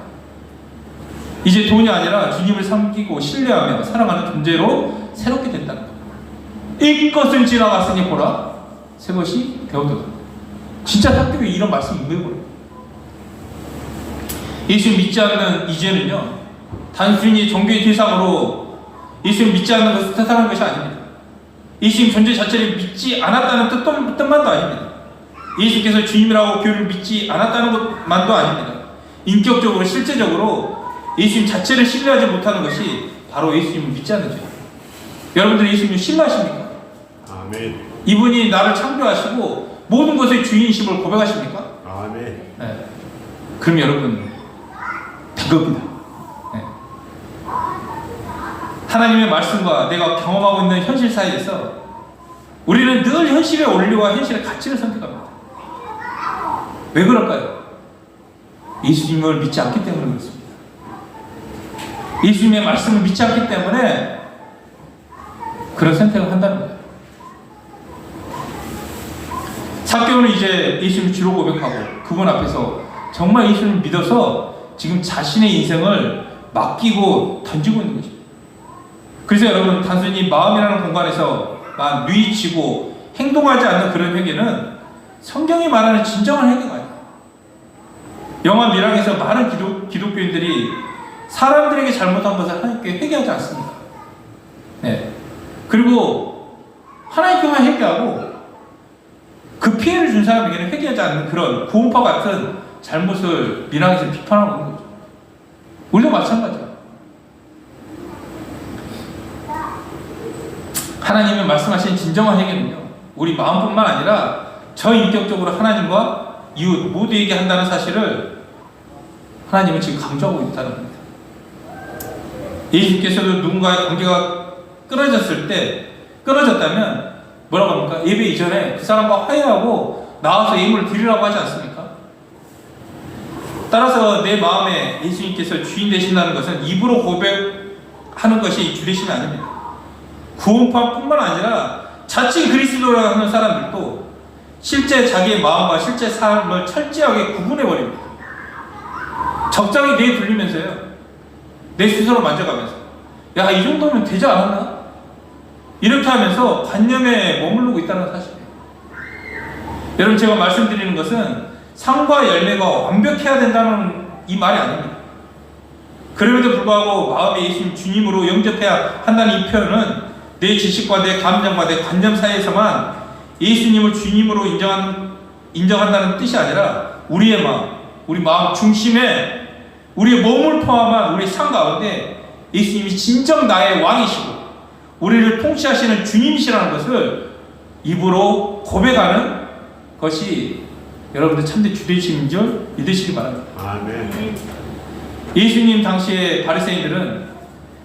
이제 돈이 아니라 주님을 섬기고 신뢰하며 사랑하는 존재로 새롭게 됐다는 겁니다. 이것은 지나갔으니 보라 새 것이 되었도다. 진짜 삭개오에 이런 말씀이 있는 거예요. 예수 믿지 않는 이제는요 단순히 종교의 대상으로 예수를 믿지 않는 것을 뜻하는 것이 아닙니다. 예수님 존재 자체를 믿지 않았다는 뜻만도 아닙니다. 예수께서 주님이라고 교회를 믿지 않았다는 것만도 아닙니다. 인격적으로 실제적으로 예수님 자체를 신뢰하지 못하는 것이 바로 예수님을 믿지 않는 죄입니다. 여러분들 예수님 신뢰하십니까? 아멘. 이분이 나를 창조하시고 모든 것의 주인이심을 고백하십니까? 아멘. 네. 그럼 여러분 된 겁니다. 네. 하나님의 말씀과 내가 경험하고 있는 현실 사이에서 우리는 늘 현실의 원리와 현실의 가치를 선택합니다. 왜 그럴까요? 예수님을 믿지 않기 때문에 그렇습니다. 예수님의 말씀을 믿지 않기 때문에 그런 선택을 한다는 거예요. 삭개오는 이제 예수님을 주로 고백하고 그분 앞에서 정말 예수님을 믿어서 지금 자신의 인생을 맡기고 던지고 있는 것입니다. 그래서 여러분 단순히 마음이라는 공간에서만 누이치고 행동하지 않는 그런 회개는 성경이 말하는 진정한 회개가 아니에요. 영화 미락에서 많은 기독교인들이 사람들에게 잘못한 것을 하나님께 회개하지 않습니다. 네. 그리고 하나님께만 회개하고 그 피해를 준 사람에게는 회개하지 않는 그런 구원파 같은 잘못을 미락에서 비판하고 있는 거죠. 우리도 마찬가지야. 하나님이 말씀하신 진정한 회개는요, 우리 마음뿐만 아니라 저인격적으로 하나님과 이웃 모두에게 한다는 사실을 하나님은 지금 강조하고 있다는 겁니다. 예수님께서도 누군가의 관계가 끊어졌다면 뭐라고 합니까? 예배 이전에 그 사람과 화해하고 나와서 예물을 드리라고 하지 않습니까? 따라서 내 마음에 예수님께서 주인 되신다는 것은 입으로 고백하는 것이 주 되심이 아닙니다. 구원파뿐만 아니라 자칭 그리스도라고 하는 사람들도 실제 자기의 마음과 실제 삶을 철저하게 구분해버립니다. 적당히 내돌리면서요, 내 스스로 만져가면서 야, 이 정도면 되지 않았나? 이렇게 하면서 관념에 머무르고 있다는 사실이에요. 여러분, 제가 말씀드리는 것은 상과 열매가 완벽해야 된다는 이 말이 아닙니다. 그럼에도 불구하고 마음에 예수님 주님으로 영접해야 한다는 이 표현은 내 지식과 내 감정과 내 관념 사이에서만 예수님을 주님으로 인정한다는 뜻이 아니라 우리의 마음, 우리 마음 중심에 우리의 몸을 포함한 우리 삶 가운데 예수님이 진정 나의 왕이시고 우리를 통치하시는 주님이시라는 것을 입으로 고백하는 것이 여러분들 참된 주되심인 줄 믿으시기 바랍니다. 아멘. 예수님 당시의 바리새인들은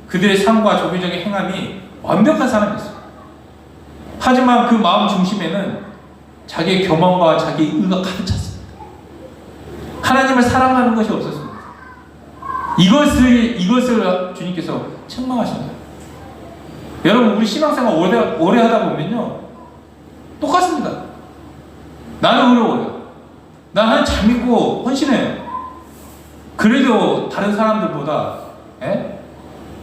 그들의 삶과 종교적인 행함이 완벽한 사람이었어요. 하지만 그 마음 중심에는 자기의 교만과 자기의 의가 가득 찼습니다. 하나님을 사랑하는 것이 없었습니다. 이것을 주님께서 책망하신 거예요. 여러분, 우리 신앙생활 오래 하다 보면요, 똑같습니다. 나는 어려워요. 난 하나님 잘 믿고 헌신해요. 그래도 다른 사람들보다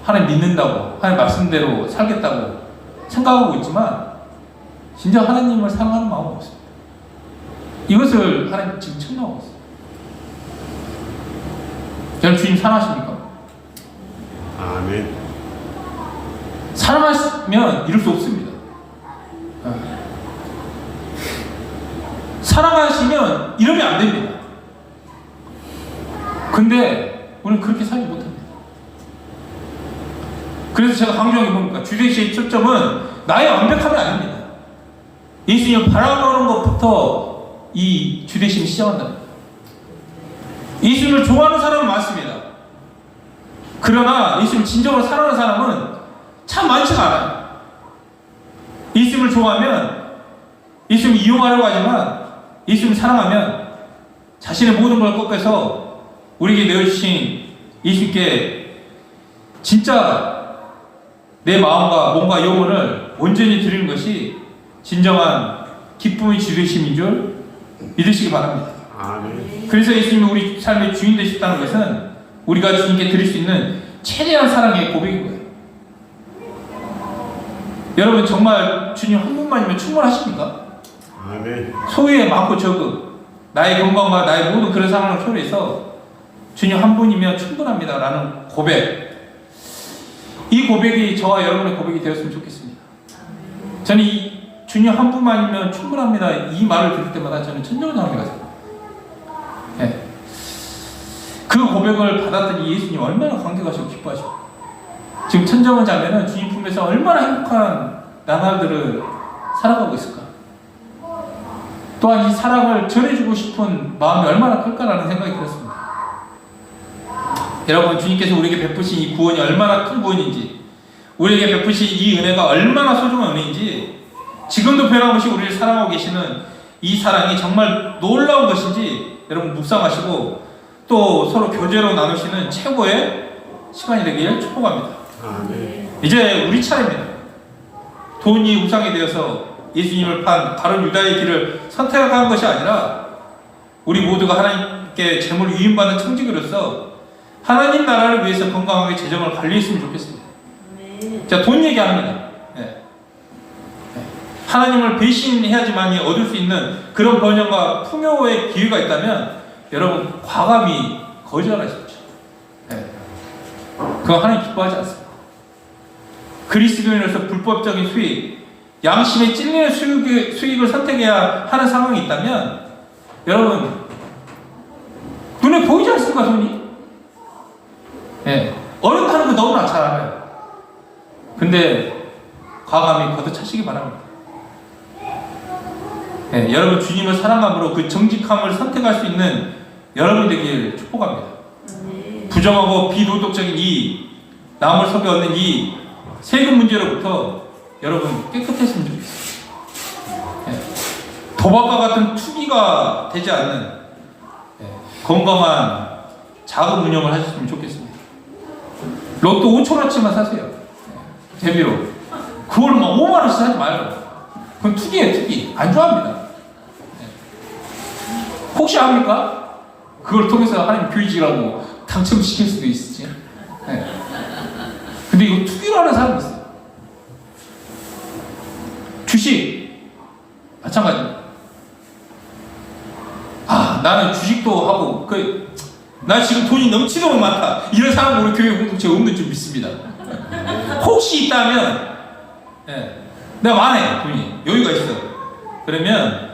하나님 믿는다고, 하나님 말씀대로 살겠다고 생각하고 있지만 진짜 하나님을 사랑하는 마음은 없습니다. 이것을 하나님 지금 책망하고 있어요. 여러분, 주님 사랑하십니까? 아멘. 사랑하시면 이럴 수 없습니다. 사랑하시면 이러면 안 됩니다. 근데 우리는 그렇게 살지 못합니다. 그래서 제가 강조한 게 뭡니까? 주제시의 초점은 나의 완벽함이 아닙니다. 예수님을 바라보는 것부터 이 주대심이 시작한다. 예수님을 좋아하는 사람은 많습니다. 그러나 예수님을 진정으로 사랑하는 사람은 참 많지가 않아요. 예수님을 좋아하면 예수님을 이용하려고 하지만 예수님을 사랑하면 자신의 모든 걸 꺾어서 우리에게 내어주신 예수님께 진짜 내 마음과 몸과 영혼을 온전히 드리는 것이 진정한 기쁨의 주되심인 줄 믿으시기 바랍니다. 아멘. 그래서 예수님이 우리 삶의 주인 되셨다는 것은 우리가 주님께 드릴 수 있는 최대한 사랑의 고백인 거예요. 여러분, 정말 주님 한 분만이면 충분하십니까? 아멘. 소유의 많고 적음, 나의 건강과 나의 모든 그런 상황을 초래해서 주님 한 분이면 충분합니다 라는 고백, 이 고백이 저와 여러분의 고백이 되었으면 좋겠습니다. 저는 이 주님 한 분만이면 충분합니다 이 말을 들을 때마다 저는 천정장하게 가요. 네. 그 고백을 받았더니 예수님 얼마나 감격하시고 기뻐하시고, 지금 천정은 자매는 주님 품에 믿음에서 얼마나 행복한 나날들을 살아가고 있을까? 또한 이 사랑을 전해주고 싶은 마음이 얼마나 클까라는 생각이 들었습니다. 여러분, 주님께서 우리에게 베푸신 이 구원이 얼마나 큰 구원인지, 우리에게 베푸신 이 은혜가 얼마나 소중한 은혜인지, 지금도 변함없이 우리를 사랑하고 계시는 이 사랑이 정말 놀라운 것인지 여러분 묵상하시고 또 서로 교제로 나누시는 최고의 시간이 되길 축복합니다. 아멘. 이제 우리 차례입니다. 돈이 우상이 되어서 예수님을 판 바른 유다의 길을 선택한 것이 아니라 우리 모두가 하나님께 재물 유인받는 청지기로서 하나님 나라를 위해서 건강하게 재정을 관리했으면 좋겠습니다. 자, 돈 얘기합니다. 네. 하나님을 배신해야지만이 얻을 수 있는 그런 번영과 풍요의 기회가 있다면 여러분 과감히 거절하십시오. 네. 그건 하나님 기뻐하지 않습니다. 그리스도인으로서 불법적인 수익, 양심에 찔리는 수익을 선택해야 하는 상황이 있다면 여러분 눈에 보이지 않습니까, 돈이? 네. 어렵다는 거 너무나 잘 알아요. 근데 과감히 걷어차시기 바랍니다. 네, 여러분 주님을 사랑함으로 그 정직함을 선택할 수 있는 여러분이 되길 축복합니다. 부정하고 비도덕적인 이 남을 속여 얻는 이 세금 문제로부터 여러분 깨끗했으면 좋겠어요. 네, 도박과 같은 투기가 되지 않는 건강한 자금 운영을 하셨으면 좋겠습니다. 로또 5,000원치만 사세요. 재미로. 그걸 막 5만원씩 사지 말고. 그건 투기예요, 투기. 안 좋아합니다. 혹시 합니까? 그걸 통해서 하나님 교회지라고 당첨시킬 수도 있지. 근데 이거 투기로 하는 사람이 있어요. 주식. 마찬가지입니다. 아, 나는 주식도 하고, 나 지금 돈이 넘치도록 많다. 이런 사람 우리 교회 공동체 없는 줄 믿습니다. 혹시 있다면, 내가 많아요, 돈이. 여유가 있어. 그러면,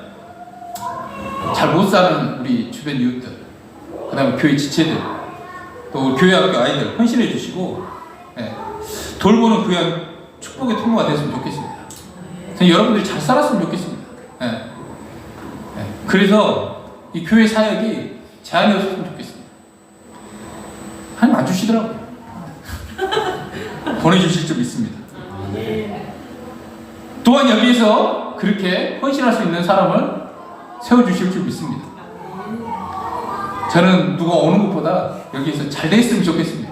잘 못 사는 우리 주변 이웃들, 그 다음에 교회 지체들, 또 우리 교회 학교 아이들 헌신해 주시고, 돌보는 귀한 축복의 통로가 됐으면 좋겠습니다. 여러분들이 잘 살았으면 좋겠습니다. 그래서 이 교회 사역이 제한이 없었으면 좋겠습니다. 하나님 안 주시더라고요. 보내주실 줄 믿습니다. 또한 여기에서 그렇게 헌신할 수 있는 사람을 세워주실 줄 믿습니다. 저는 누가 오는 것보다 여기에서 잘 됐으면 좋겠습니다.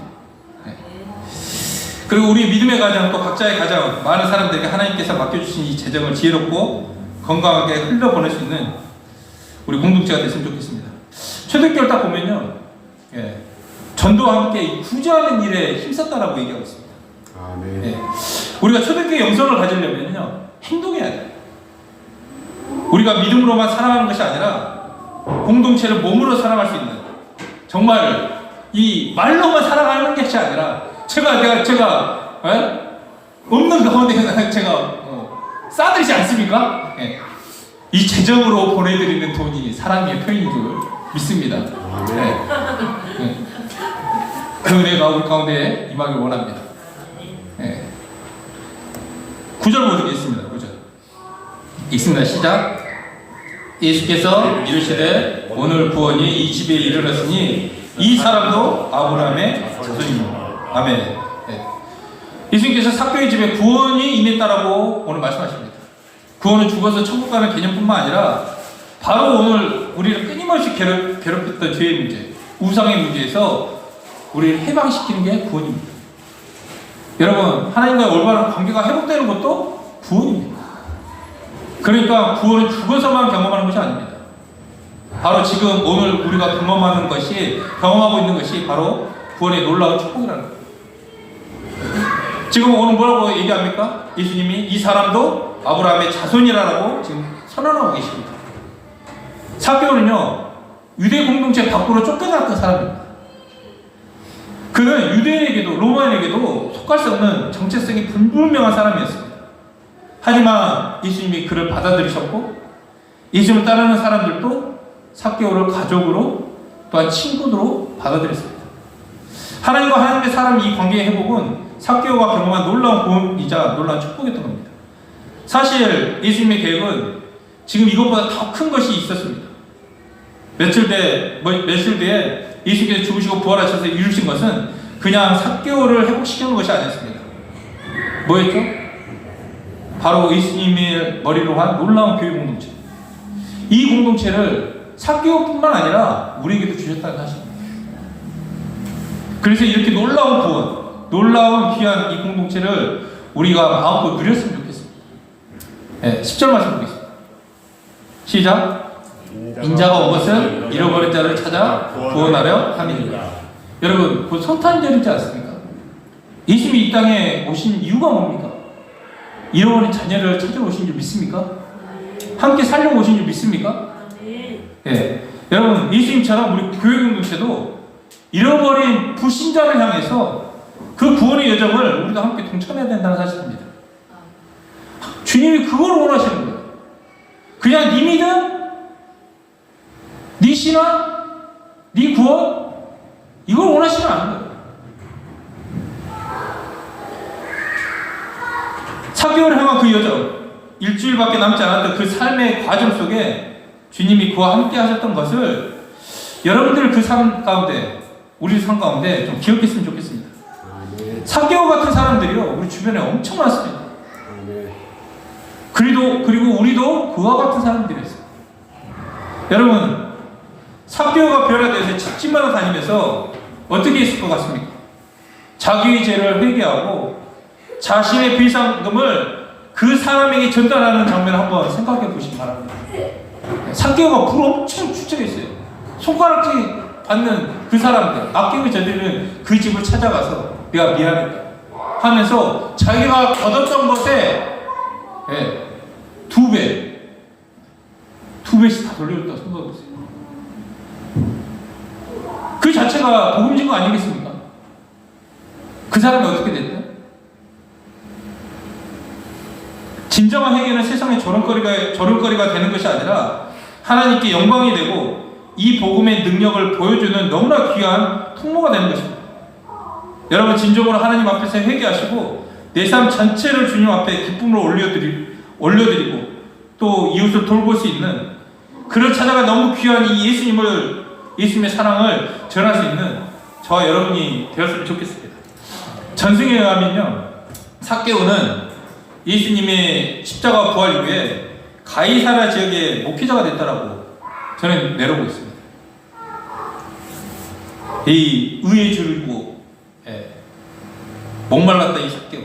그리고 우리 믿음의 가정, 또 각자의 가정, 많은 사람들에게 하나님께서 맡겨주신 이 재정을 지혜롭고 건강하게 흘려보낼 수 있는 우리 공동체가 됐으면 좋겠습니다. 초대교회를 딱 보면요, 전도와 함께 구제하는 일에 힘썼다라고 얘기하고 있습니다. 아멘. 우리가 초대교회 영성을 가지려면요, 행동해야 돼요. 우리가 믿음으로만 사랑하는 것이 아니라 공동체를 몸으로 사랑할 수 있는, 정말 이 말로만 사랑하는 것이 아니라 제가 없는 가운데 제가 싸들이지 않습니까? 이 재정으로 보내드리는 돈이 사랑의 표현인 줄 믿습니다. 그 은혜가 우리 가운데 임하길 원합니다. 9절 보시겠습니다. 9절 읽습니다. 시작. 예수께서 이르시되 오늘 구원이 이 집에 이르렀으니 이 사람도 아브라함의 자손입니다. 아멘. 예수님께서 삭개오의 집에 구원이 임했다라고 오늘 말씀하십니다. 구원은 죽어서 천국 가는 개념뿐만 아니라 바로 오늘 우리를 끊임없이 괴롭혔던 죄의 문제, 우상의 문제에서 우리를 해방시키는 게 구원입니다. 여러분, 하나님과의 올바른 관계가 회복되는 것도 구원입니다. 그러니까 구원은 죽어서만 경험하는 것이 아닙니다. 바로 지금 오늘 우리가 경험하고 있는 것이 바로 구원의 놀라운 축복이라는 거예요. 지금 오늘 뭐라고 얘기합니까? 예수님이 이 사람도 아브라함의 자손이라고 지금 선언하고 계십니다. 삭개오는요, 유대 공동체 밖으로 쫓겨났던 사람입니다. 그는 유대인에게도 로마인에게도 속할 수 없는 정체성이 불분명한 사람이었습니다. 하지만 예수님이 그를 받아들이셨고 예수님을 따르는 사람들도 삭개오를 가족으로 또한 친구로 받아들였습니다. 하나님과 하나님의 사람 이 관계의 회복은 삭개오가 경험한 놀라운 구원이자 놀라운 축복이었던 겁니다. 사실 예수님의 계획은 지금 이것보다 더 큰 것이 있었습니다. 며칠 뒤에 예수님께서 죽으시고 부활하셔서 이루신 것은 그냥 삭개오를 회복시키는 것이 아니었습니다. 뭐였죠? 바로 예수님의 머리로 한 놀라운 교회 공동체. 이 공동체를 삭개오뿐만 아니라 우리에게도 주셨다는 사실입니다. 그래서 이렇게 놀라운 구원, 놀라운 귀한 이 공동체를 우리가 마음껏 누렸으면 좋겠습니다. 네, 10절 말씀 보겠습니다. 시작. 인자가 온 것은 잃어버린 자를 찾아 구원하려 함이니라. 여러분, 곧 성탄절이지 않습니까? 예수님이 이 땅에 오신 이유가 뭡니까? 잃어버린 자녀를 찾으러 오신 줄 믿습니까? 함께 살려고 오신 줄 믿습니까? 예. 여러분, 예수님처럼 우리 교회 공동체도 잃어버린 불신자를 향해서 그 구원의 여정을 우리도 함께 동참해야 된다는 사실입니다. 주님이 그걸 원하시는 거예요. 그냥 네 믿음, 네 신앙, 네 구원, 이걸 원하시는 않은 거예요. 4개월을 향한 그 여정, 일주일밖에 남지 않았던 그 삶의 과정 속에 주님이 그와 함께 하셨던 것을 여러분들 그 삶 가운데, 우리 삶 가운데 좀 기억했으면 좋겠습니다. 4개월 같은 사람들이요, 우리 주변에 엄청 많습니다. 그리고 우리도 그와 같은 사람들이었어요. 여러분, 4개월가 변화돼서 집집마다 다니면서 어떻게 했을 것 같습니까? 자기의 죄를 회개하고 자신의 비상금을 그 사람에게 전달하는 장면을 한번 생각해 보시기 바랍니다. 4개월가 불 엄청 축적했어요. 손가락질 받는 그 사람들, 아끼고 저들은 그 집을 찾아가서 내가 미안했다 하면서 자기가 얻었던 것에 두 배씩 다 돌려줬다 생각해보세요. 그 자체가 복음진 거 아니겠습니까? 그 사람이 어떻게 됐다? 진정한 회개는 세상의 조롱거리가 되는 것이 아니라 하나님께 영광이 되고 이 복음의 능력을 보여주는 너무나 귀한 통로가 되는 것입니다. 여러분, 진정으로 하나님 앞에서 회개하시고 내 삶 전체를 주님 앞에 기쁨으로 올려드리고 또 이웃을 돌볼 수 있는, 그를 찾아가 너무 귀한 이 예수님의 사랑을 전할 수 있는 저와 여러분이 되었으면 좋겠습니다. 전승에 의하면요, 삭개오는 예수님의 십자가 부활 이후에 가이사랴 지역의 목회자가 됐다라고 저는 내려오고 있습니다. 이 의에 줄이고 목말랐다 이 삭개오,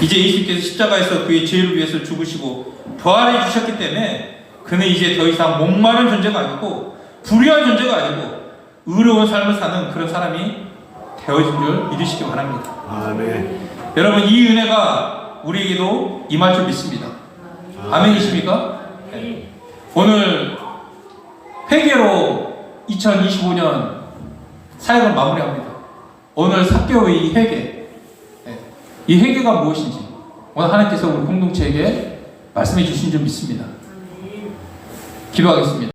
이제 예수님께서 십자가에서 그의 죄를 위해서 죽으시고 부활해 주셨기 때문에 그는 이제 더 이상 목마른 존재가 아니고 불의한 존재가 아니고 의로운 삶을 사는 그런 사람이 되어진 줄 믿으시기 바랍니다. 아멘. 여러분, 이 은혜가 우리에게도 임할 줄 믿습니다. 아멘이십니까? 네. 오늘 회개로 2025년 사역을 마무리합니다. 오늘 삭개오의 이 회개, 이 회개가 무엇인지 오늘 하나님께서 우리 공동체에게 말씀해 주신 줄 믿습니다. 기도하겠습니다.